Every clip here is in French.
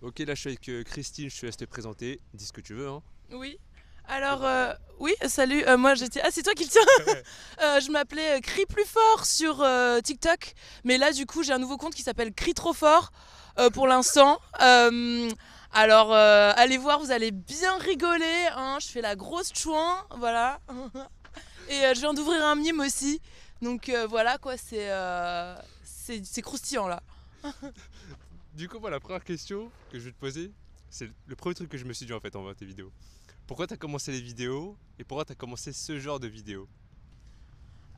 Ok, là je suis avec Christine, je te laisse te présenter. Dis ce que tu veux, hein. Oui. Alors, oui, salut, moi j'étais... Ah, c'est toi qui le tiens. Je m'appelais Crie plus fort sur TikTok, mais là du coup j'ai un nouveau compte qui s'appelle Crie trop fort pour l'instant. Alors, allez voir, vous allez bien rigoler, hein. Je fais la grosse chouin, voilà. Et je viens d'ouvrir un mime aussi, donc voilà quoi, c'est croustillant là. Du coup, voilà, la première question que je vais te poser, c'est le premier truc que je me suis dit en fait en voyant tes vidéos. Pourquoi t'as commencé les vidéos et pourquoi t'as commencé ce genre de vidéos?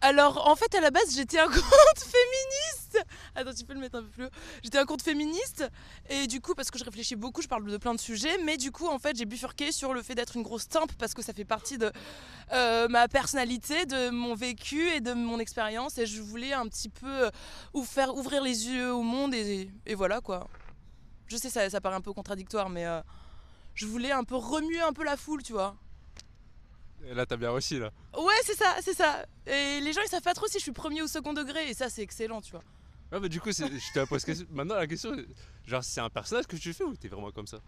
Alors, en fait, à la base, j'étais un compte féministe. Attends, tu peux le mettre un peu plus haut. J'étais un compte féministe. Et du coup, parce que je réfléchis beaucoup, je parle de plein de sujets. Mais du coup, en fait, j'ai bifurqué sur le fait d'être une grosse timpe parce que ça fait partie de ma personnalité, de mon vécu et de mon expérience. Et je voulais un petit peu faire ouvrir les yeux au monde. Et voilà, quoi. Je sais, ça paraît un peu contradictoire, mais je voulais un peu remuer un peu la foule, tu vois. Et là, t'as bien réussi là. Ouais, c'est ça, c'est ça. Et les gens, ils savent pas trop si je suis premier ou second degré. Et ça, c'est excellent, tu vois. Ouais, mais du coup, je te la pose question. Maintenant, la question, genre, c'est un personnage que tu fais ou t'es vraiment comme ça?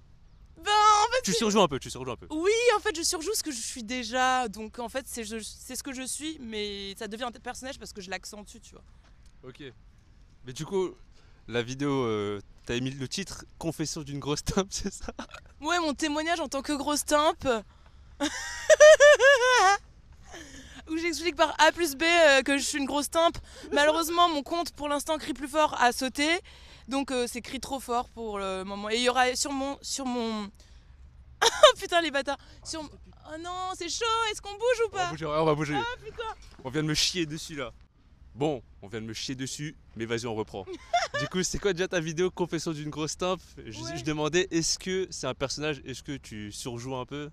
Ben, en fait, Tu surjoues un peu, tu surjoues un peu. oui, en fait, je surjoue ce que je suis déjà. Donc, en fait, c'est ce que je suis, mais ça devient un personnage parce que je l'accentue, tu vois. Ok. Mais du coup, la vidéo, t'avais mis le titre Confession d'une grosse teinte, c'est ça? Ouais, mon témoignage en tant que grosse timpe, où j'explique par A plus B que je suis une grosse timpe. Malheureusement, mon compte, pour l'instant, Crie plus fort a sauté. Donc, c'est Crie trop fort pour le moment. Et il y aura sur mon... Oh putain, les bâtards. Oh non, c'est chaud, est-ce qu'on bouge ou On va pas? bouger, on va bouger. Ah putain. On vient de me chier dessus là. Bon, on vient de me chier dessus, mais vas-y, on reprend. Du coup, c'est quoi déjà ta vidéo Confession d'une grosse teinte? Je Ouais. demandais, est-ce que c'est un personnage? Est-ce que tu surjoues un peu?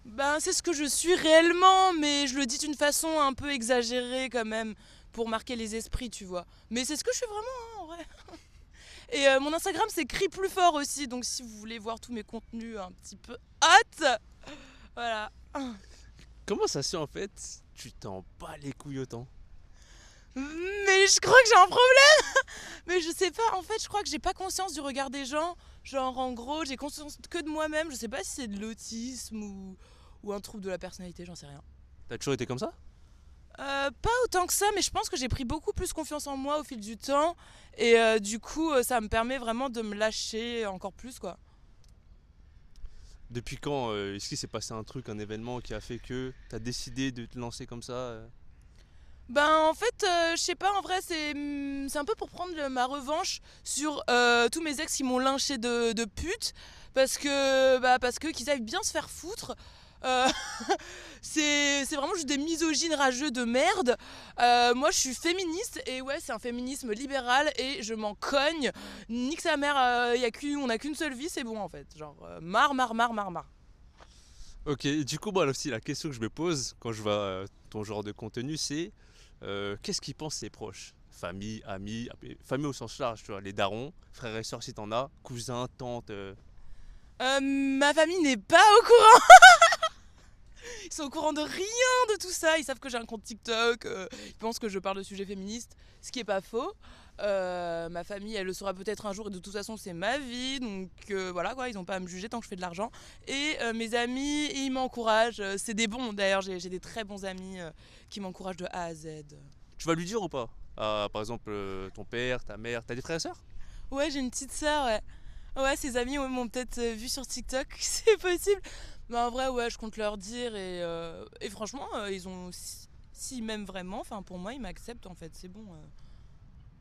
Ben, c'est ce que je suis réellement, mais je le dis d'une façon un peu exagérée quand même, pour marquer les esprits, tu vois. Mais c'est ce que je suis vraiment, hein, en vrai. Et mon Instagram, c'est Crie plus fort aussi, donc si vous voulez voir tous mes contenus un petit peu hot, voilà. Comment ça se fait en fait? Tu t'en bats les couilles autant? Mais je crois que j'ai un problème. Mais je sais pas, en fait, je crois que j'ai pas conscience du regard des gens. Genre, en gros, j'ai conscience que de moi-même. Je sais pas si c'est de l'autisme ou un trouble de la personnalité, j'en sais rien. T'as toujours été comme ça? Pas autant que ça, mais je pense que j'ai pris beaucoup plus confiance en moi au fil du temps. Et du coup, ça me permet vraiment de me lâcher encore plus, quoi. Depuis quand est-ce qu'il s'est passé un truc, un événement qui a fait que t'as décidé de te lancer comme ça? Ben, en fait, je sais pas, en vrai, c'est un peu pour prendre ma revanche sur tous mes ex qui m'ont lynché de pute. Parce que qu'ils aillent bien se faire foutre. Euh, c'est vraiment juste des misogynes rageux de merde. Moi, je suis féministe et ouais, c'est un féminisme libéral et je m'en cogne. Nique sa mère, on a qu'une seule vie, c'est bon en fait. Genre, marre, marre, marre, marre, marre. Ok, et du coup, moi aussi, la question que je me pose quand je vois ton genre de contenu, c'est qu'est-ce qu'ils pensent tes proches? Famille, amis, famille au sens large, tu vois, les darons, frères et sœurs si t'en as, cousins, tantes. Ma famille n'est pas au courant. Ils sont au courant de rien de tout ça. Ils savent que j'ai un compte TikTok. Ils pensent que je parle de sujets féministes, ce qui est pas faux. Ma famille, elle le saura peut-être un jour et de toute façon, c'est ma vie. Donc voilà quoi, ils ont pas à me juger tant que je fais de l'argent. Et mes amis, ils m'encouragent. C'est des bons d'ailleurs, j'ai des très bons amis qui m'encouragent de A à Z. Tu vas lui dire ou pas? Ah, par exemple, ton père, ta mère, t'as des frères et sœurs? Ouais, j'ai une petite sœur, ouais. Ouais, ses amis m'ont peut-être vu sur TikTok, c'est possible. Mais en vrai, ouais, je compte leur dire et franchement, ils ont. S'ils m'aiment vraiment, enfin pour moi, ils m'acceptent en fait, c'est bon.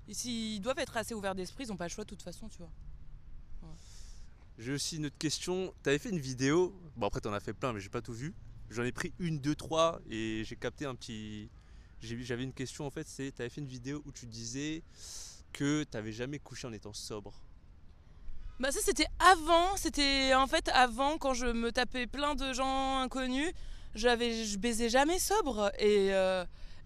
Et s'ils doivent être assez ouverts d'esprit, ils ont pas le choix de toute façon, tu vois. Ouais. J'ai aussi une autre question. T'avais fait une vidéo, bon après t'en as fait plein, mais j'ai pas tout vu. J'en ai pris une, deux, trois et j'ai capté un petit. J'avais une question en fait, c'est t'avais fait une vidéo où tu disais que t'avais jamais couché en étant sobre. Bah ça c'était en fait avant quand je me tapais plein de gens inconnus, je baisais jamais sobre et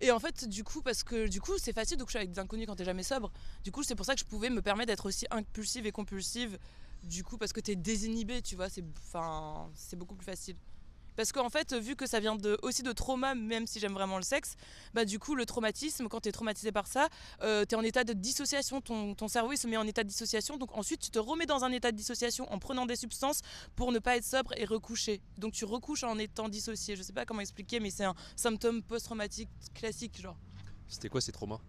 en fait du coup parce que du coup c'est facile de coucher avec des inconnus quand t'es jamais sobre. Du coup c'est pour ça que je pouvais me permettre d'être aussi impulsive et compulsive du coup parce que t'es désinhibé tu vois c'est beaucoup plus facile. Parce qu'en fait, vu que ça vient aussi de trauma, même si j'aime vraiment le sexe, bah du coup, le traumatisme, quand t'es traumatisé par ça, t'es en état de dissociation, ton cerveau il se met en état de dissociation, donc ensuite tu te remets dans un état de dissociation en prenant des substances pour ne pas être sobre et recoucher. Donc tu recouches en étant dissocié. Je sais pas comment expliquer, mais c'est un symptôme post-traumatique classique, genre. C'était quoi ces traumas?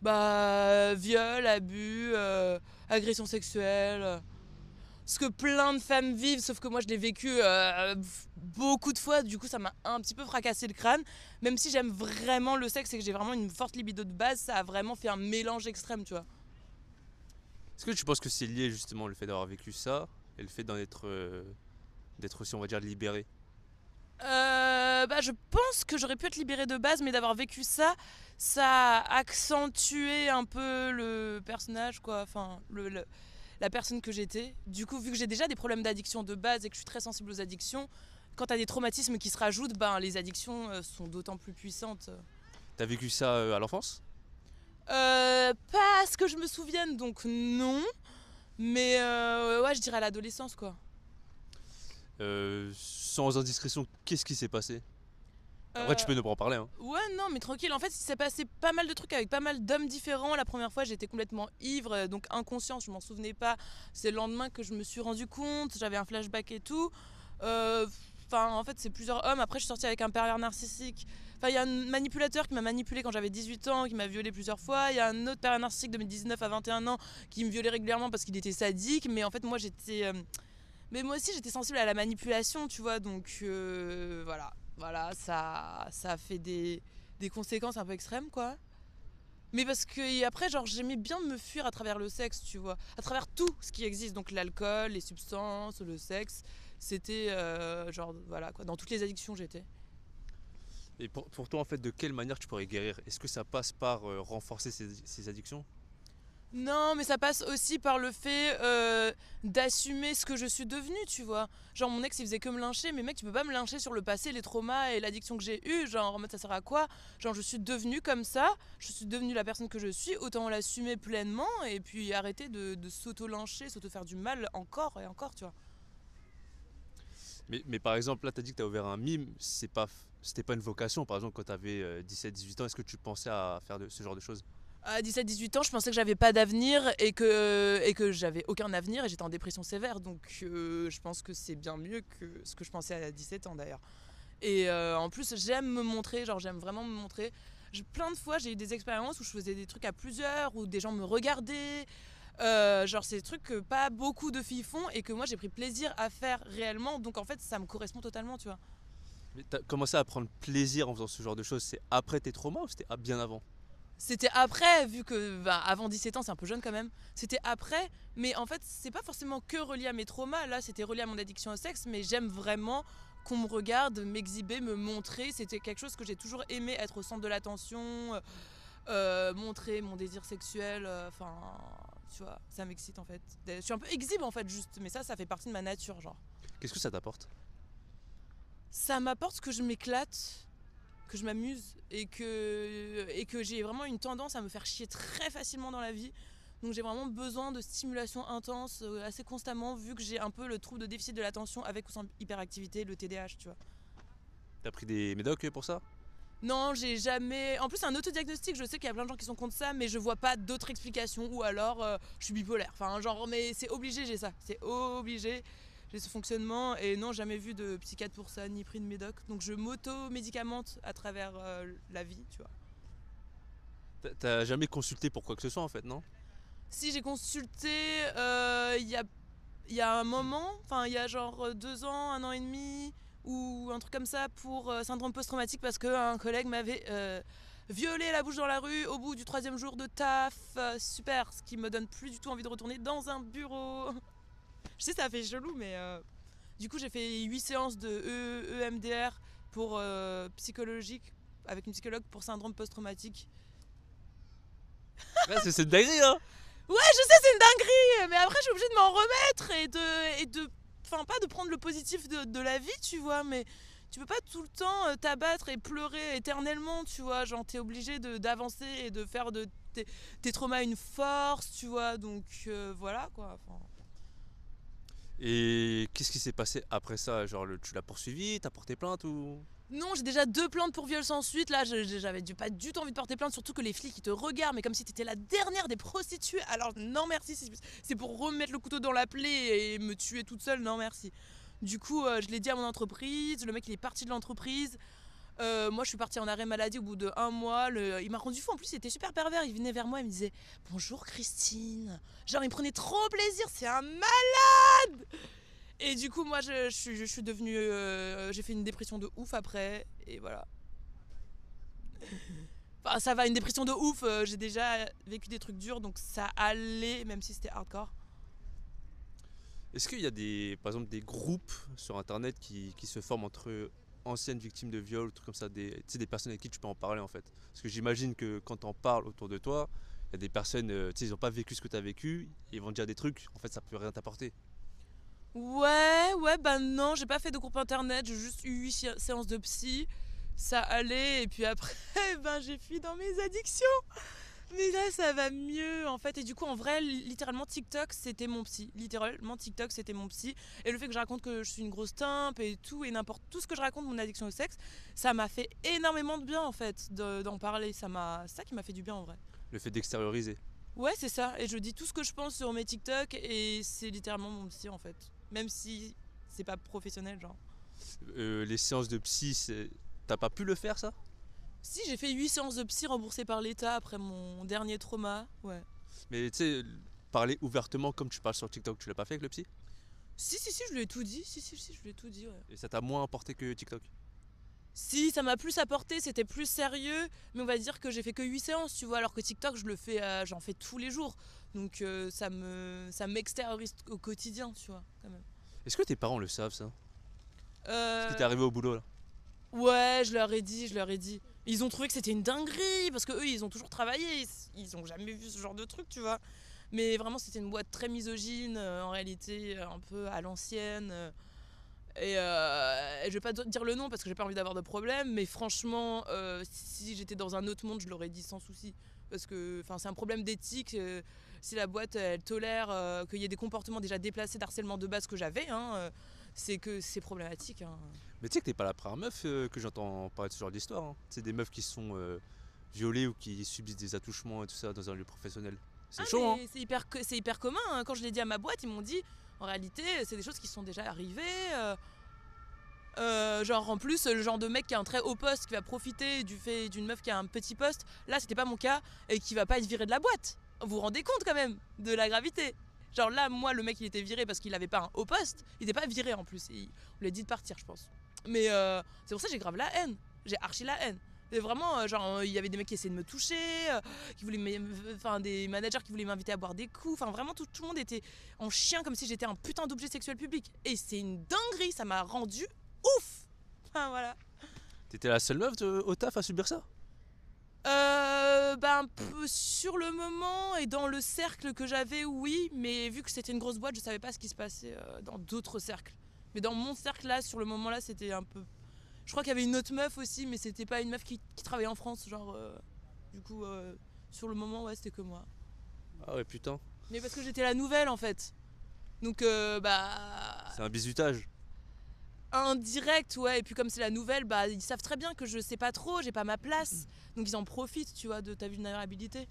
Bah, viol, abus, agression sexuelle. Ce que plein de femmes vivent, sauf que moi je l'ai vécu beaucoup de fois, du coup ça m'a un petit peu fracassé le crâne. Même si j'aime vraiment le sexe et que j'ai vraiment une forte libido de base, ça a vraiment fait un mélange extrême, tu vois. Est-ce que tu penses que c'est lié justement le fait d'avoir vécu ça et le fait d'être aussi, on va dire, libéré? Bah, je pense que j'aurais pu être libérée de base, mais d'avoir vécu ça, ça a accentué un peu le personnage, quoi. Enfin, la personne que j'étais. Du coup, vu que j'ai déjà des problèmes d'addiction de base et que je suis très sensible aux addictions, quand t'as des traumatismes qui se rajoutent, ben, les addictions sont d'autant plus puissantes. T'as vécu ça à l'enfance? Pas à ce que je me souvienne, donc non. Mais ouais, je dirais à l'adolescence, quoi. Sans indiscrétion, qu'est-ce qui s'est passé? Après, tu Euh, peux nous en parler, hein. Ouais, non, mais tranquille. En fait, il s'est passé pas mal de trucs avec pas mal d'hommes différents. La première fois, j'étais complètement ivre, donc inconsciente, je m'en souvenais pas. C'est le lendemain que je me suis rendu compte, j'avais un flashback et tout. Enfin, en fait, c'est plusieurs hommes. Après, je suis sortie avec un pervers narcissique. Enfin, il y a un manipulateur qui m'a manipulé quand j'avais 18 ans, qui m'a violé plusieurs fois. Il y a un autre pervers narcissique de mes 19 à 21 ans qui me violait régulièrement parce qu'il était sadique. Mais en fait, moi, j'étais. Mais moi aussi, j'étais sensible à la manipulation, tu vois. Donc, voilà. Voilà, ça a fait des conséquences un peu extrêmes, quoi. Mais parce que après, genre, j'aimais bien me fuir à travers le sexe, tu vois. À travers tout ce qui existe. Donc l'alcool, les substances, le sexe. C'était genre, voilà, quoi. Dans toutes les addictions, j'étais. Et pour toi, en fait, de quelle manière tu pourrais guérir? Est-ce que ça passe par renforcer ces addictions? Non, mais ça passe aussi par le fait d'assumer ce que je suis devenue, tu vois. Genre, mon ex, il faisait que me lyncher, mais mec, tu peux pas me lyncher sur le passé, les traumas et l'addiction que j'ai eue. Genre, en mode, ça sert à quoi? Genre, je suis devenue comme ça, je suis devenue la personne que je suis, autant l'assumer pleinement et puis arrêter de s'auto-lyncher, s'auto-faire du mal encore et encore, tu vois. Mais par exemple, là, tu as dit que tu as ouvert un mime, c'était pas une vocation. Par exemple, quand tu avais 17-18 ans, est-ce que tu pensais à faire ce genre de choses? À 17-18 ans, je pensais que j'avais pas d'avenir et que j'avais aucun avenir et j'étais en dépression sévère. Donc je pense que c'est bien mieux que ce que je pensais à 17 ans d'ailleurs. Et en plus, j'aime me montrer, genre j'aime vraiment me montrer. Plein de fois, j'ai eu des expériences où je faisais des trucs à plusieurs, où des gens me regardaient. Genre, c'est des trucs que pas beaucoup de filles font et que moi j'ai pris plaisir à faire réellement. Donc en fait, ça me correspond totalement, tu vois. Mais tu as commencé à prendre plaisir en faisant ce genre de choses, c'est après tes traumas ou c'était bien avant? C'était après, vu que bah, avant 17 ans, c'est un peu jeune quand même. C'était après, mais en fait, c'est pas forcément que relié à mes traumas. Là, c'était relié à mon addiction au sexe, mais j'aime vraiment qu'on me regarde, m'exhiber, me montrer. C'était quelque chose que j'ai toujours aimé, être au centre de l'attention, montrer mon désir sexuel. Enfin, tu vois, ça m'excite en fait. Je suis un peu exhibe en fait, juste, mais ça fait partie de ma nature, genre. Qu'est-ce que ça t'apporte? Ça m'apporte que je m'éclate, que je m'amuse et que j'ai vraiment une tendance à me faire chier très facilement dans la vie. Donc j'ai vraiment besoin de stimulation intense assez constamment vu que j'ai un peu le trouble de déficit de l'attention avec ou sans hyperactivité, le TDAH, tu vois. T'as pris des médocs pour ça? Non, j'ai jamais. En plus, c'est un autodiagnostic. Je sais qu'il y a plein de gens qui sont contre ça, mais je vois pas d'autres explications. Ou alors, je suis bipolaire. Enfin, genre, mais c'est obligé, j'ai ça. C'est obligé. J'ai ce fonctionnement. Et non, jamais vu de psychiatre pour ça, ni pris de médoc. Donc, je m'auto-médicamente à travers la vie, tu vois. T'as jamais consulté pour quoi que ce soit en fait, non? Si j'ai consulté, il y a un moment, enfin, il y a genre 2 ans, 1 an et demi, ou un truc comme ça pour syndrome post-traumatique parce qu'un collègue m'avait violé la bouche dans la rue au bout du 3e jour de taf. Super, ce qui me donne plus du tout envie de retourner dans un bureau. Je sais, ça fait chelou, mais du coup, j'ai fait 8 séances de EMDR pour psychologique avec une psychologue pour syndrome post-traumatique. Ouais, c'est une dinguerie, hein. Ouais, je sais, c'est une dinguerie, mais après, je suis obligée de m'en remettre enfin, pas de prendre le positif de la vie, tu vois, mais tu peux pas tout le temps t'abattre et pleurer éternellement, tu vois. Genre, t'es obligé d'avancer et de faire de tes traumas une force, tu vois. Donc, voilà, quoi. Enfin... Et qu'est-ce qui s'est passé après ça? Genre, tu l'as poursuivi, t'as porté plainte ou... Non, j'ai déjà 2 plaintes pour viol sans suite. Là, j'avais pas du tout envie de porter plainte, surtout que les flics ils te regardent, mais comme si t'étais la dernière des prostituées. Alors non merci, c'est pour remettre le couteau dans la plaie et me tuer toute seule, non merci. Du coup, je l'ai dit à mon entreprise, le mec il est parti de l'entreprise. Moi je suis partie en arrêt maladie au bout de 1 mois. Il m'a rendu fou, en plus il était super pervers, il venait vers moi, il me disait bonjour Christine. Genre il me prenait trop plaisir, c'est un malade. Et du coup moi je suis devenue, j'ai fait une dépression de ouf après, et voilà. Enfin ça va, une dépression de ouf, j'ai déjà vécu des trucs durs donc ça allait même si c'était hardcore. Est-ce qu'il y a par exemple des groupes sur internet qui se forment entre anciennes victimes de viol, ou trucs comme ça, tu sais, des personnes avec qui tu peux en parler en fait? Parce que j'imagine que quand t'en parles autour de toi, il y a des personnes, tu sais, ils n'ont pas vécu ce que tu as vécu, ils vont te dire des trucs, en fait ça peut rien t'apporter. Ouais, bah non, j'ai pas fait de groupe internet, j'ai juste eu 8 séances de psy, ça allait, et puis après, ben j'ai fui dans mes addictions. Mais là, ça va mieux en fait. Et du coup, en vrai, littéralement, TikTok, c'était mon psy. Littéralement, TikTok, c'était mon psy. Et le fait que je raconte que je suis une grosse timpe et tout, et n'importe tout ce que je raconte, mon addiction au sexe, ça m'a fait énormément de bien en fait d'en parler. C'est ça qui m'a fait du bien en vrai. Le fait d'extérioriser. Ouais, c'est ça. Et je dis tout ce que je pense sur mes TikTok, et c'est littéralement mon psy en fait. Même si c'est pas professionnel, genre. Les séances de psy, t'as pas pu le faire ça? Si, j'ai fait 8 séances de psy remboursées par l'État après mon dernier trauma, ouais. Mais tu sais, parler ouvertement comme tu parles sur TikTok, tu l'as pas fait avec le psy? Si, je lui ai tout dit. Si, je lui ai tout dit, ouais. Et ça t'a moins apporté que TikTok? Si, ça m'a plus apporté, c'était plus sérieux, mais on va dire que j'ai fait que 8 séances, tu vois, alors que TikTok, j'en fais tous les jours. Donc ça m'extériorise au quotidien, tu vois, quand même. Est-ce que tes parents le savent ça? Ce qui Euh, t'est arrivé au boulot là? ouais, je leur ai dit. Ils ont trouvé que c'était une dinguerie, parce que eux, ils ont toujours travaillé, ils ont jamais vu ce genre de truc, tu vois. Mais vraiment, c'était une boîte très misogyne, en réalité, un peu à l'ancienne. Et je vais pas dire le nom parce que j'ai pas envie d'avoir de problème, mais franchement, si j'étais dans un autre monde, je l'aurais dit sans souci. Parce que c'est un problème d'éthique. Si la boîte elle tolère qu'il y ait des comportements déjà déplacés d'harcèlement de base que j'avais, c'est que c'est problématique. Hein. Mais tu sais que t'es pas la première meuf que j'entends parler de ce genre d'histoire. Hein. Tu sais, des meufs qui sont violées ou qui subissent des attouchements et tout ça dans un lieu professionnel. C'est chaud, hein? Mais c'est hyper commun. Hein. Quand je l'ai dit à ma boîte, ils m'ont dit en réalité, c'est des choses qui sont déjà arrivées. Genre en plus le genre de mec qui a un très haut poste qui va profiter du fait d'une meuf qui a un petit poste, là c'était pas mon cas, et qui va pas être viré de la boîte. Vous vous rendez compte quand même de la gravité? Genre là moi le mec il était viré parce qu'il avait pas un haut poste, il était pas viré en plus, on lui a dit de partir je pense. Mais c'est pour ça que j'ai grave la haine, j'ai archi la haine. Et vraiment genre il y avait des mecs qui essayaient de me toucher, qui voulaient des managers qui voulaient m'inviter à boire des coups, vraiment tout le monde était en chien comme si j'étais un putain d'objet sexuel public. Et c'est une dinguerie, ça m'a rendu ouf. Enfin voilà. T'étais la seule meuf au taf à subir ça? Sur le moment et dans le cercle que j'avais, oui, mais vu que c'était une grosse boîte, je savais pas ce qui se passait dans d'autres cercles. Mais dans mon cercle là, sur le moment là, c'était un peu. Je crois qu'il y avait une autre meuf aussi, mais c'était pas une meuf qui travaillait en France, genre. Du coup, sur le moment, ouais, c'était que moi. Ah ouais, putain. Mais parce que j'étais la nouvelle en fait. Donc, C'est un bizutage. indirect, ouais, et puis comme c'est la nouvelle, ils savent très bien que je sais pas trop, j'ai pas ma place, donc ils en profitent, tu vois, de ta vulnérabilité.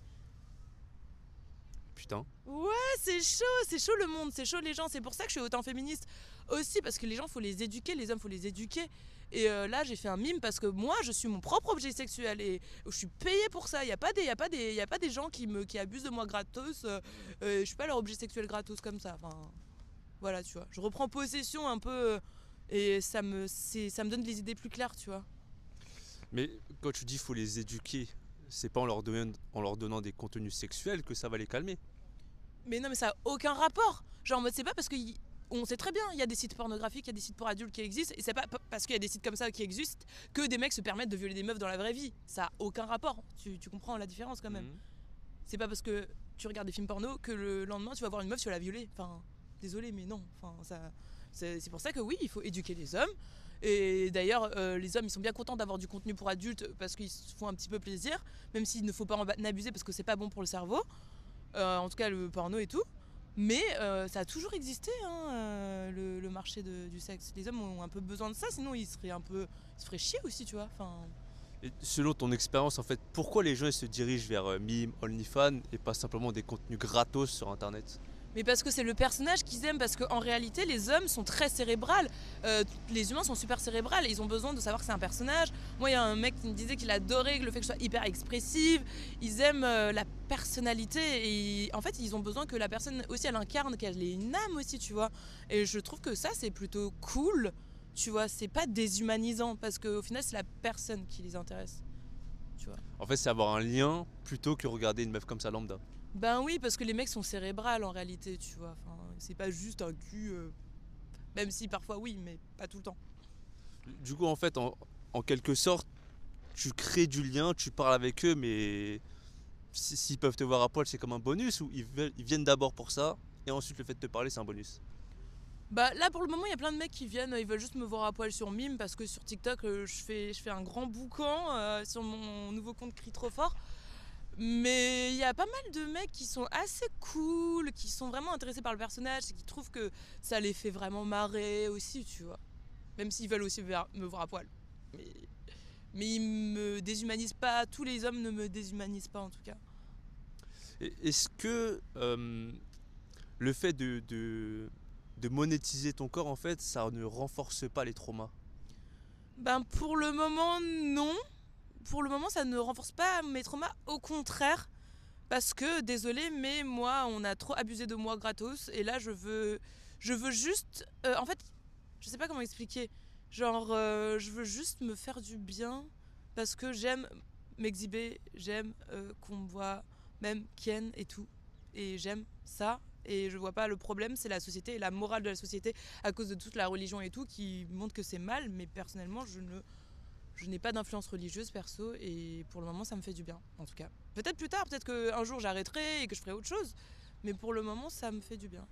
Putain. Ouais, c'est chaud le monde, c'est chaud les gens, c'est pour ça que je suis autant féministe aussi, parce que les gens faut les éduquer, les hommes faut les éduquer. Et là j'ai fait un mime parce que moi je suis mon propre objet sexuel et je suis payée pour ça, y a pas des gens qui abusent de moi gratos, je suis pas leur objet sexuel gratos comme ça, voilà tu vois, je reprends possession un peu. Et ça me donne des idées plus claires, tu vois. Mais quand tu dis faut les éduquer, c'est pas en leur donnant des contenus sexuels que ça va les calmer. Mais non, mais ça a aucun rapport. Genre en mode, c'est pas parce que on sait très bien, il y a des sites pornographiques, il y a des sites pour adultes qui existent, et c'est pas parce qu'il y a des sites comme ça qui existent que des mecs se permettent de violer des meufs dans la vraie vie. Ça a aucun rapport. Tu comprends la différence quand même. Mhm. C'est pas parce que tu regardes des films porno que le lendemain tu vas voir une meuf, tu vas la violer. Désolé, mais non. C'est pour ça que oui, il faut éduquer les hommes. Et d'ailleurs, les hommes, ils sont bien contents d'avoir du contenu pour adultes parce qu'ils se font un petit peu plaisir, même s'il ne faut pas en abuser parce que c'est pas bon pour le cerveau. En tout cas, le porno et tout. Mais ça a toujours existé, hein, le marché du sexe. Les hommes ont un peu besoin de ça, sinon ils se feraient chier aussi, tu vois. Enfin, Et selon ton expérience, en fait, pourquoi les gens ils se dirigent vers Mime, OnlyFans et pas simplement des contenus gratos sur internet? mais parce que c'est le personnage qu'ils aiment, parce qu'en réalité, les hommes sont très cérébrales. Les humains sont super cérébrales, ils ont besoin de savoir que c'est un personnage. Moi, il y a un mec qui me disait qu'il adorait le fait que je sois hyper expressive. Ils aiment la personnalité et en fait, ils ont besoin que la personne aussi, elle incarne, qu'elle ait une âme aussi, tu vois. Et je trouve que ça, c'est plutôt cool, tu vois. C'est pas déshumanisant, parce qu'au final, c'est la personne qui les intéresse, tu vois. En fait, c'est avoir un lien plutôt que regarder une meuf comme ça lambda. Ben oui, parce que les mecs sont cérébrales en réalité, tu vois. Enfin, c'est pas juste un cul, même si parfois oui, mais pas tout le temps. Du coup, en fait, en quelque sorte, tu crées du lien, tu parles avec eux, mais s'ils peuvent te voir à poil, c'est comme un bonus ou ils viennent d'abord pour ça et ensuite le fait de te parler, c'est un bonus. Bah là pour le moment, il y a plein de mecs qui viennent, ils veulent juste me voir à poil sur Mime parce que sur TikTok, je fais un grand boucan sur mon nouveau compte Crie trop fort. Mais il y a pas mal de mecs qui sont assez cool, qui sont vraiment intéressés par le personnage et qui trouvent que ça les fait vraiment marrer aussi, tu vois. Même s'ils veulent aussi me voir à poil. Mais, mais ils me déshumanisent pas, tous les hommes ne me déshumanisent pas en tout cas. Et est-ce que le fait de monétiser ton corps, en fait, ça ne renforce pas les traumas? Ben pour le moment non. Pour le moment ça ne renforce pas mes traumas, au contraire. Parce que, désolé, mais moi on a trop abusé de moi gratos. Et là je veux juste... en fait, je sais pas comment expliquer. Genre, je veux juste me faire du bien. Parce que j'aime m'exhiber, j'aime qu'on me voit, même Ken et tout. Et j'aime ça. Et je vois pas le problème, c'est la société et la morale de la société à cause de toute la religion et tout qui montre que c'est mal. Mais personnellement, je n'ai pas d'influence religieuse perso et pour le moment, ça me fait du bien, en tout cas. Peut-être plus tard, peut-être qu'un jour j'arrêterai et que je ferai autre chose. Mais pour le moment, ça me fait du bien.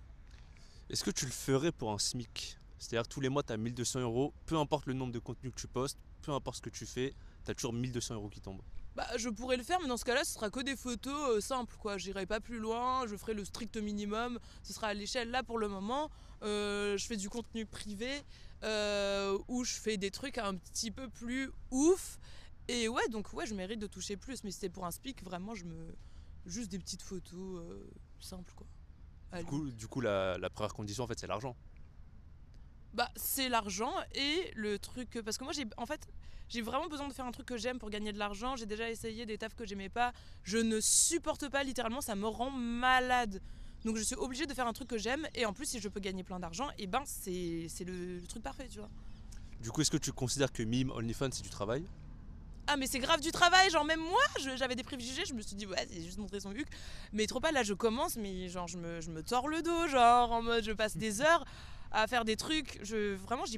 Est-ce que tu le ferais pour un SMIC? C'est-à-dire que tous les mois, tu as 1 200 euros, peu importe le nombre de contenus que tu postes, peu importe ce que tu fais, tu as toujours 1 200 euros qui tombent. Bah, je pourrais le faire, mais dans ce cas-là, ce sera que des photos simples, quoi. J'irai pas plus loin, je ferai le strict minimum. Ce sera à l'échelle. Là, pour le moment, je fais du contenu privé où je fais des trucs un petit peu plus ouf. Et ouais, donc ouais, je mérite de toucher plus. Mais si c'était pour un speak, vraiment, juste des petites photos simples, quoi. Du Allez. coup, du coup la première condition, en fait, c'est l'argent. Bah, c'est l'argent et le truc. Parce que moi, j'ai vraiment besoin de faire un truc que j'aime pour gagner de l'argent. J'ai déjà essayé des tafs que j'aimais pas. Je ne supporte pas, littéralement, ça me rend malade. Donc, je suis obligée de faire un truc que j'aime. Et en plus, si je peux gagner plein d'argent, et ben, c'est le truc parfait, tu vois. Du coup, est-ce que tu considères que Mime, OnlyFans, c'est du travail? Ah, mais c'est grave du travail. Genre, même moi, j'avais des préjugés. Je me suis dit, ouais, c'est juste montrer son huc. Mais trop pas, là, je commence, mais genre, je me tords le dos. Genre, en mode, je passe des heures à faire des trucs. Vraiment, je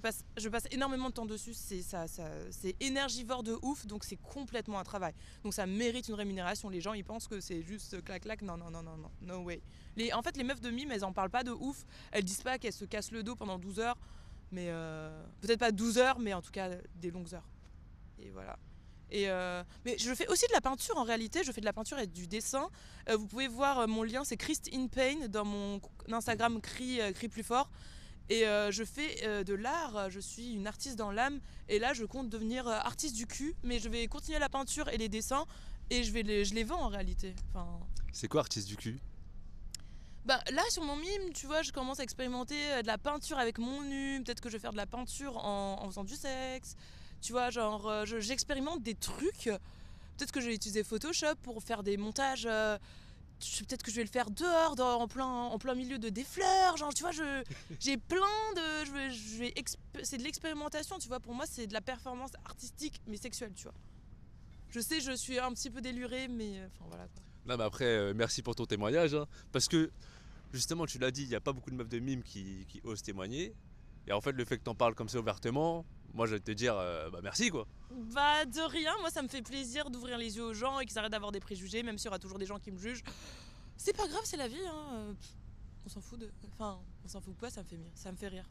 passe énormément de temps dessus. C'est énergivore de ouf, donc c'est complètement un travail. Donc ça mérite une rémunération. Les gens, ils pensent que c'est juste clac clac. Non, non, non, non, non, no way. En fait, les meufs de mime, elles en parlent pas de ouf. Elles disent pas qu'elles se cassent le dos pendant 12 heures. Mais peut-être pas 12 heures, mais en tout cas des longues heures. Et voilà. Mais je fais aussi de la peinture en réalité, je fais de la peinture et du dessin. Vous pouvez voir mon lien, c'est Christ in Pain dans mon Instagram Crie plus fort. Et je fais de l'art, je suis une artiste dans l'âme. Et là, je compte devenir artiste du cul, mais je vais continuer la peinture et les dessins. Et je les vends en réalité. Enfin, C'est quoi artiste du cul? bah, là, sur mon mime, tu vois, je commence à expérimenter de la peinture avec mon nu. Peut-être que je vais faire de la peinture en faisant du sexe. Tu vois, genre, j'expérimente des trucs. Peut-être que je vais utiliser Photoshop pour faire des montages. Peut-être que je vais le faire dehors, en plein milieu des fleurs. Genre, tu vois, j'ai plein de. C'est de l'expérimentation, tu vois. Pour moi, c'est de la performance artistique, mais sexuelle, tu vois. Je sais, je suis un petit peu délurée, mais enfin voilà quoi. Non, mais après, merci pour ton témoignage, hein, parce que, justement, tu l'as dit, il n'y a pas beaucoup de meufs de Mime qui osent témoigner. Et en fait, le fait que tu en parles comme ça ouvertement, moi, je vais te dire, bah merci, quoi. Bah, de rien, moi ça me fait plaisir d'ouvrir les yeux aux gens et qu'ils arrêtent d'avoir des préjugés, même s'il y aura toujours des gens qui me jugent. C'est pas grave, c'est la vie, hein. On s'en fout de. Enfin, on s'en fout pas, ça me fait rire.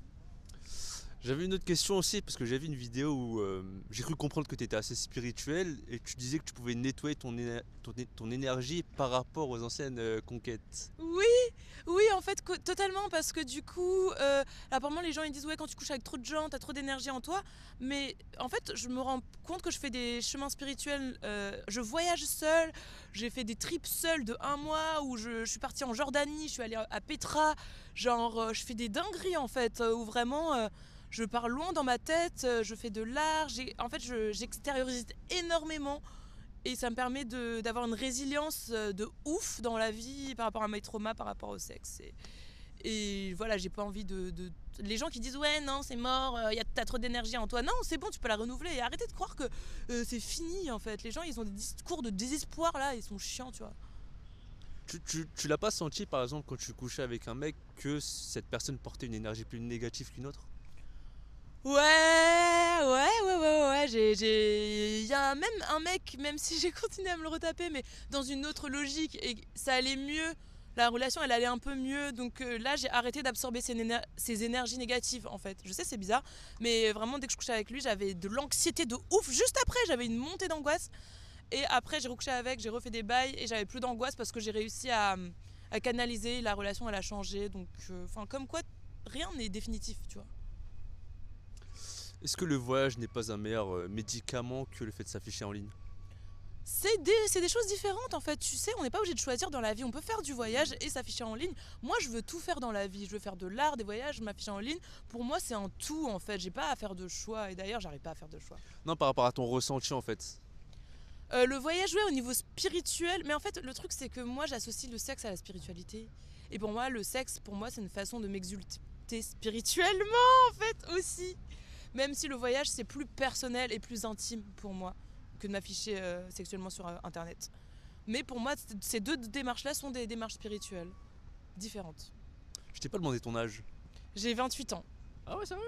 J'avais une autre question aussi, parce que j'ai vu une vidéo où j'ai cru comprendre que tu étais assez spirituel et tu disais que tu pouvais nettoyer ton énergie par rapport aux anciennes conquêtes. Oui, oui, en fait, totalement, parce que du coup, apparemment les gens ils disent ouais, quand tu couches avec trop de gens, t'as trop d'énergie en toi. Mais en fait, je me rends compte que je fais des chemins spirituels, je voyage seule, j'ai fait des trips seuls de 1 mois où je suis partie en Jordanie, je suis allée à Petra, genre je fais des dingueries en fait, où vraiment je pars loin dans ma tête, je fais de l'art, en fait j'extériorise énormément. Et ça me permet d'avoir une résilience de ouf dans la vie par rapport à mes traumas, par rapport au sexe. Et voilà, j'ai pas envie Les gens qui disent ouais, non, c'est mort, t'as trop d'énergie en toi. Non, c'est bon, tu peux la renouveler. Et arrêtez de croire que c'est fini en fait. Les gens, ils ont des discours de désespoir là, ils sont chiants, tu vois. Tu l'as pas senti par exemple quand tu couchais avec un mec que cette personne portait une énergie plus négative qu'une autre? Ouais. Il y a même un mec, même si j'ai continué à me le retaper, mais dans une autre logique, et ça allait mieux. La relation, elle allait un peu mieux. Donc là, j'ai arrêté d'absorber ces énergies négatives, en fait. Je sais, c'est bizarre, mais vraiment, dès que je couchais avec lui, j'avais de l'anxiété de ouf. Juste après, j'avais une montée d'angoisse. Et après, j'ai recouché avec, j'ai refait des bails, et j'avais plus d'angoisse parce que j'ai réussi à canaliser. La relation, elle a changé. Donc, comme quoi, rien n'est définitif, tu vois. Est-ce que le voyage n'est pas un meilleur médicament que le fait de s'afficher en ligne? C'est des choses différentes en fait, tu sais, on n'est pas obligé de choisir dans la vie, on peut faire du voyage et s'afficher en ligne. Moi je veux tout faire dans la vie, je veux faire de l'art, des voyages, m'afficher en ligne. Pour moi c'est un tout en fait, j'ai pas à faire de choix et d'ailleurs j'arrive pas à faire de choix. Non, par rapport à ton ressenti en fait. Le voyage, ouais, au niveau spirituel, mais en fait le truc c'est que moi j'associe le sexe à la spiritualité. Et pour moi le sexe, pour moi c'est une façon de m'exulter spirituellement en fait aussi. Même si le voyage c'est plus personnel et plus intime pour moi que de m'afficher sexuellement sur internet. Mais pour moi, ces deux démarches-là sont des démarches spirituelles différentes. Je t'ai pas demandé ton âge. J'ai 28 ans. Ah ouais, ça va.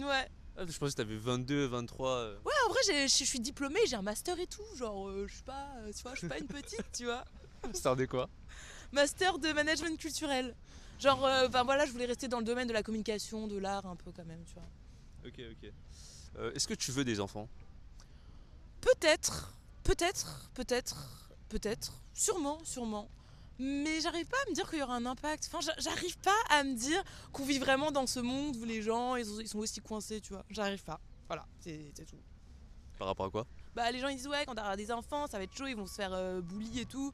Ouais. Ah, je pensais que t'avais 22, 23. Ouais, en vrai, je suis diplômée, j'ai un master et tout. Genre, je suis pas, tu vois, je suis pas une petite, tu vois. Ça de quoi? Master de management culturel. Genre, voilà, je voulais rester dans le domaine de la communication, de l'art, un peu quand même, tu vois. Ok. Est-ce que tu veux des enfants? Peut-être, sûrement. Mais j'arrive pas à me dire qu'il y aura un impact. Enfin, j'arrive pas à me dire qu'on vit vraiment dans ce monde où les gens ils sont aussi coincés, tu vois. J'arrive pas. Voilà, c'est tout. Par rapport à quoi? Bah, les gens ils disent ouais, quand t'auras des enfants, ça va être chaud, ils vont se faire bully et tout.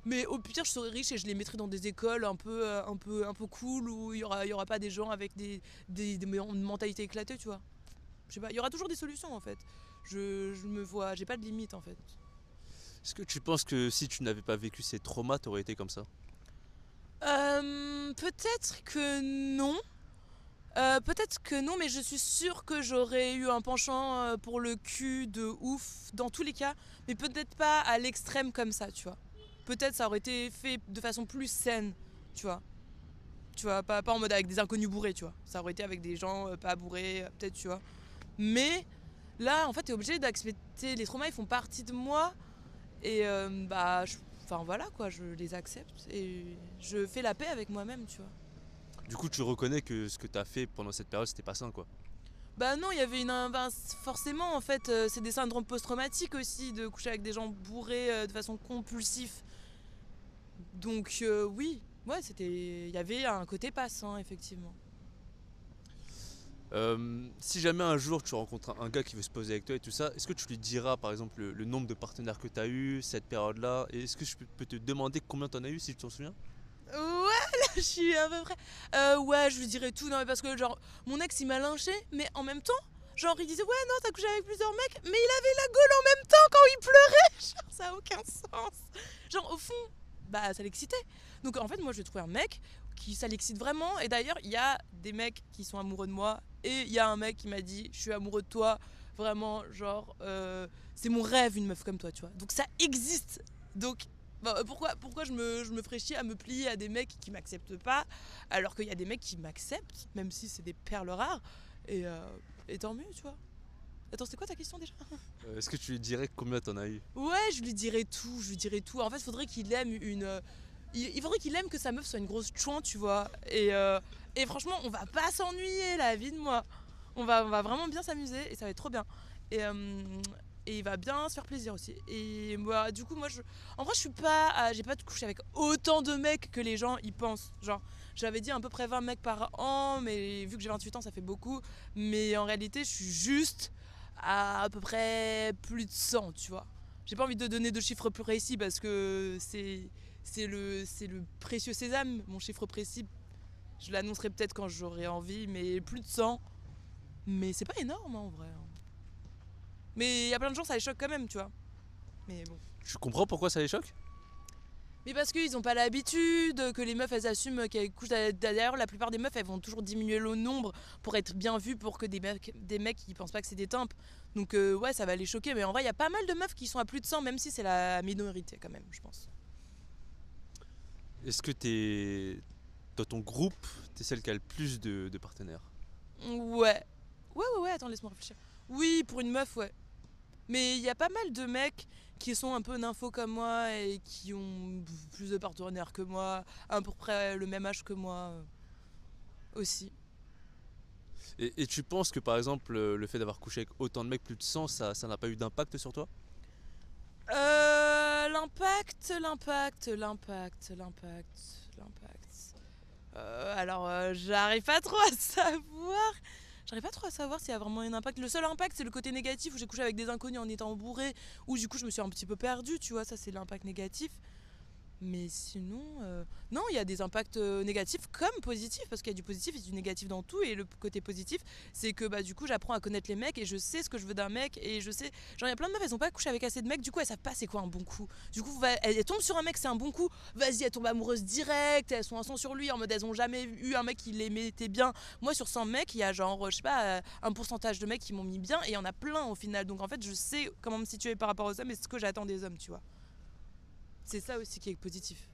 Mais au pire, je serais riche et je les mettrais dans des écoles un peu cool où il y aura pas des gens avec des mentalités éclatées, tu vois. Je sais pas, il y aura toujours des solutions en fait. Je me vois, j'ai pas de limite en fait. Est-ce que tu penses que si tu n'avais pas vécu ces traumas, t'aurais été comme ça? Peut-être que non. Peut-être que non, mais je suis sûre que j'aurais eu un penchant pour le cul de ouf dans tous les cas, mais peut-être pas à l'extrême comme ça, tu vois. Peut-être ça aurait été fait de façon plus saine, tu vois. Tu vois, pas en mode avec des inconnus bourrés, tu vois. Ça aurait été avec des gens pas bourrés, peut-être, tu vois. Mais là, en fait, t'es obligé d'accepter. Les traumas, ils font partie de moi. Et enfin voilà quoi, je les accepte et je fais la paix avec moi-même, tu vois. Du coup, tu reconnais que ce que t'as fait pendant cette période, c'était pas sain, quoi. Bah non, il y avait forcément en fait, c'est des syndromes post-traumatiques aussi de coucher avec des gens bourrés de façon compulsive. Donc oui, ouais, il y avait un côté pas sain effectivement. Si jamais un jour tu rencontres un gars qui veut se poser avec toi et tout ça, est-ce que tu lui diras par exemple le nombre de partenaires que tu as eu, cette période-là? Et est-ce que je peux te demander combien tu en as eu si tu t'en souviens? Ouais, là je suis à peu près. Ouais, je lui dirais tout, non mais parce que genre mon ex il m'a lynché, mais en même temps, genre il disait ouais non t'as couché avec plusieurs mecs, mais il avait la gaule en même temps quand il pleurait, genre ça a aucun sens. Genre au fond, bah ça l'excitait. Donc en fait moi je vais trouver un mec qui ça l'excite vraiment, et d'ailleurs il y a des mecs qui sont amoureux de moi, et il y a un mec qui m'a dit je suis amoureux de toi, vraiment genre c'est mon rêve une meuf comme toi, tu vois. Donc ça existe. Donc bah, pourquoi je me ferais chier à me plier à des mecs qui m'acceptent pas, alors qu'il y a des mecs qui m'acceptent, même si c'est des perles rares, et tant mieux, tu vois. Attends, c'est quoi ta question déjà? Est-ce que tu lui dirais combien t'en as eu? Ouais, je lui dirais tout. En fait, faudrait qu'il aime il faudrait qu'il aime que sa meuf soit une grosse chouin, tu vois. Et franchement, on va pas s'ennuyer la vie de moi. On va vraiment bien s'amuser et ça va être trop bien. Et il va bien se faire plaisir aussi. Et moi, du coup, en vrai, j'ai pas de coucher avec autant de mecs que les gens y pensent. Genre, J'avais dit à peu près 20 mecs par an, mais vu que j'ai 28 ans, ça fait beaucoup. Mais en réalité, je suis juste à peu près plus de 100, tu vois. J'ai pas envie de donner de chiffres plus précis parce que c'est le précieux sésame, mon chiffre précis. Je l'annoncerai peut-être quand j'aurai envie, mais plus de 100. Mais c'est pas énorme en vrai. Mais il y a plein de gens, ça les choque quand même, tu vois. Mais bon. Tu comprends pourquoi ça les choque? Mais parce qu'ils ont pas l'habitude, que les meufs elles assument qu'elles couchent. D'ailleurs, la plupart des meufs elles vont toujours diminuer le nombre pour être bien vues, pour que des mecs ils pensent pas que c'est des tempes. Donc ouais, ça va les choquer. Mais en vrai, il y a pas mal de meufs qui sont à plus de 100, même si c'est la minorité quand même, je pense. Est-ce que dans ton groupe, t'es celle qui a le plus de partenaires? Ouais. Ouais, attends, laisse-moi réfléchir. Oui, pour une meuf, ouais. Mais il y a pas mal de mecs qui sont un peu nymphos comme moi et qui ont plus de partenaires que moi, à peu près le même âge que moi aussi. Et tu penses que par exemple le fait d'avoir couché avec autant de mecs, plus de 100, ça n'a pas eu d'impact sur toi? L'impact. Alors, j'arrive pas trop à savoir. J'arrive pas trop à savoir s'il y a vraiment un impact. Le seul impact, c'est le côté négatif où j'ai couché avec des inconnus en étant bourré, où du coup je me suis un petit peu perdue, tu vois, ça c'est l'impact négatif. Mais sinon, non, il y a des impacts négatifs comme positifs, parce qu'il y a du positif et du négatif dans tout. Et le côté positif, c'est que bah, du coup, j'apprends à connaître les mecs et je sais ce que je veux d'un mec. Et je sais, genre, il y a plein de meufs, elles ont pas couché avec assez de mecs, du coup, elles savent pas c'est quoi un bon coup. Du coup, elles tombent sur un mec, c'est un bon coup, vas-y, elles tombent amoureuses direct, elles sont à 100 sur lui, en mode elles ont jamais eu un mec qui les mettait bien. Moi, sur 100 mecs, il y a genre, je sais pas, un pourcentage de mecs qui m'ont mis bien, et il y en a plein au final. Donc en fait, je sais comment me situer par rapport aux hommes et ce que j'attends des hommes, tu vois. C'est ça aussi qui est positif.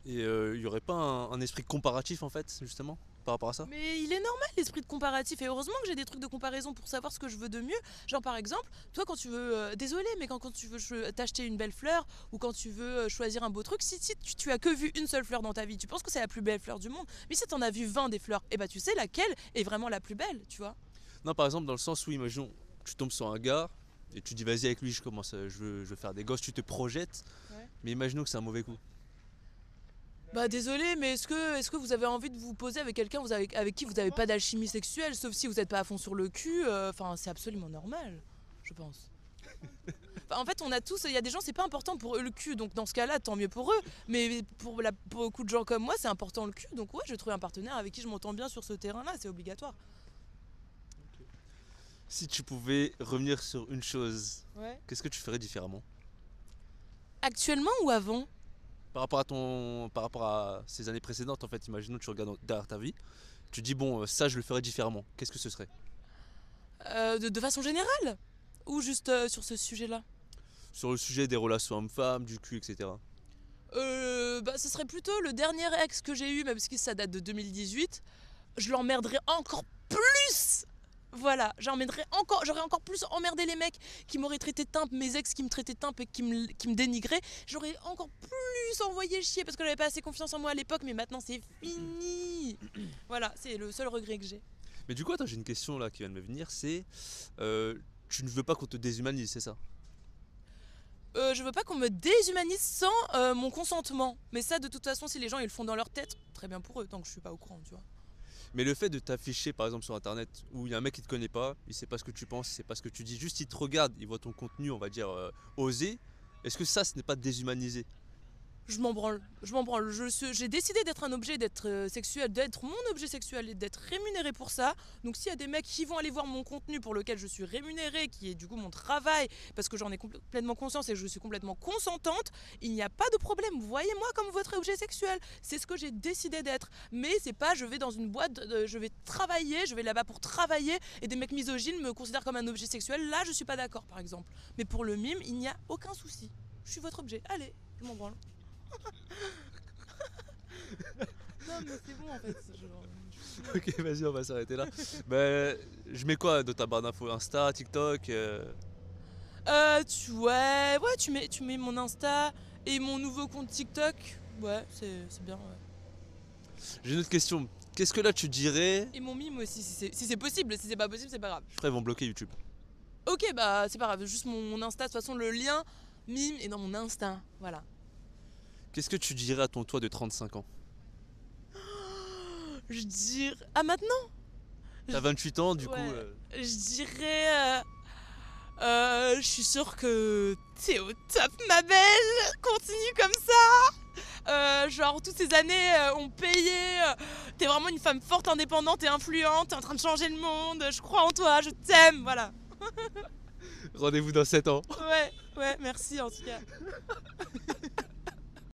Et il y aurait pas un esprit comparatif en fait, justement, par rapport à ça? Mais il est normal l'esprit de comparatif et heureusement que j'ai des trucs de comparaison pour savoir ce que je veux de mieux. Genre par exemple, toi quand tu veux, désolé mais quand tu veux t'acheter une belle fleur ou quand tu veux choisir un beau truc, si tu as que vu une seule fleur dans ta vie, tu penses que c'est la plus belle fleur du monde. Mais si t'en as vu 20 des fleurs, et bah tu sais laquelle est vraiment la plus belle, tu vois. Non, par exemple, dans le sens où, imaginons, tu tombes sur un gars et tu dis vas-y avec lui, je veux faire des gosses, tu te projettes, Ouais. mais imaginons que c'est un mauvais coup. Bah désolé, mais est-ce que vous avez envie de vous poser avec quelqu'un avec qui vous n'avez pas d'alchimie sexuelle, sauf si vous n'êtes pas à fond sur le cul. Enfin, c'est absolument normal, je pense. Enfin, en fait, on a tous, il y a des gens, c'est pas important pour eux le cul, donc dans ce cas-là, tant mieux pour eux. Mais pour beaucoup de gens comme moi, c'est important le cul, donc ouais, je trouve un partenaire avec qui je m'entends bien sur ce terrain-là, c'est obligatoire. Si tu pouvais revenir sur une chose, Ouais. qu'est-ce que tu ferais différemment? Actuellement ou avant? Par rapport à ces années précédentes, en fait, imaginons que tu regardes derrière ta vie, tu dis bon, ça je le ferais différemment. Qu'est-ce que ce serait? De façon générale? Ou juste sur ce sujet-là? Sur le sujet des relations hommes-femmes, du cul, etc. Bah, ce serait plutôt le dernier ex que j'ai eu, même si ça date de 2018. Je l'emmerderais encore plus. Voilà, j'aurais encore plus emmerdé les mecs qui m'auraient traité de timpe, mes ex qui me traitaient de timpe et qui me dénigraient. J'aurais encore plus envoyé chier parce que j'avais pas assez confiance en moi à l'époque, mais maintenant c'est fini. Voilà, c'est le seul regret que j'ai. Mais du coup, attends, j'ai une question là qui vient de me venir, c'est tu ne veux pas qu'on te déshumanise, c'est ça? Je veux pas qu'on me déshumanise sans mon consentement. Mais ça, de toute façon, si les gens ils le font dans leur tête, très bien pour eux, tant que je suis pas au courant, tu vois. Mais le fait de t'afficher par exemple sur internet où il y a un mec qui te connaît pas, il sait pas ce que tu penses, il sait pas ce que tu dis, juste il te regarde, il voit ton contenu, on va dire osé, est-ce que ça ce n'est pas déshumanisé? Je m'en branle, je m'en branle. J'ai décidé d'être un objet, d'être sexuel, d'être mon objet sexuel et d'être rémunéré pour ça. Donc s'il y a des mecs qui vont aller voir mon contenu pour lequel je suis rémunérée, qui est du coup mon travail, parce que j'en ai complètement conscience et que je suis complètement consentante, il n'y a pas de problème. Voyez-moi comme votre objet sexuel. C'est ce que j'ai décidé d'être. Mais c'est pas je vais dans une boîte, je vais travailler, je vais là-bas pour travailler et des mecs misogynes me considèrent comme un objet sexuel. Là, je suis pas d'accord par exemple. Mais pour le mime, il n'y a aucun souci. Je suis votre objet. Allez, je m'en branle. Non mais c'est bon en fait. Ok, vas-y, on va s'arrêter là. Bah, je mets quoi dans ta barre d'infos? Insta, TikTok Ouais, tu mets mon Insta et mon nouveau compte TikTok. Ouais, c'est bien. Ouais. J'ai une autre question. Qu'est-ce que là tu dirais? Et mon mime aussi, si c'est possible. Si c'est pas possible, c'est pas grave. Je ferais, ils vont bloquer YouTube. Ok, bah c'est pas grave. Juste mon Insta, de toute façon, le lien mime est dans mon Insta. Voilà. Qu'est-ce que tu dirais à ton toi de 35 ans? Je dirais... Ah, maintenant? T'as 28 ans, du coup. Ouais. Je dirais... je suis sûre que t'es au top, ma belle. Continue comme ça. Genre, toutes ces années ont payé. T'es vraiment une femme forte, indépendante et influente. T'es en train de changer le monde. Je crois en toi, je t'aime. Voilà. Rendez-vous dans 7 ans. Ouais, merci en tout cas.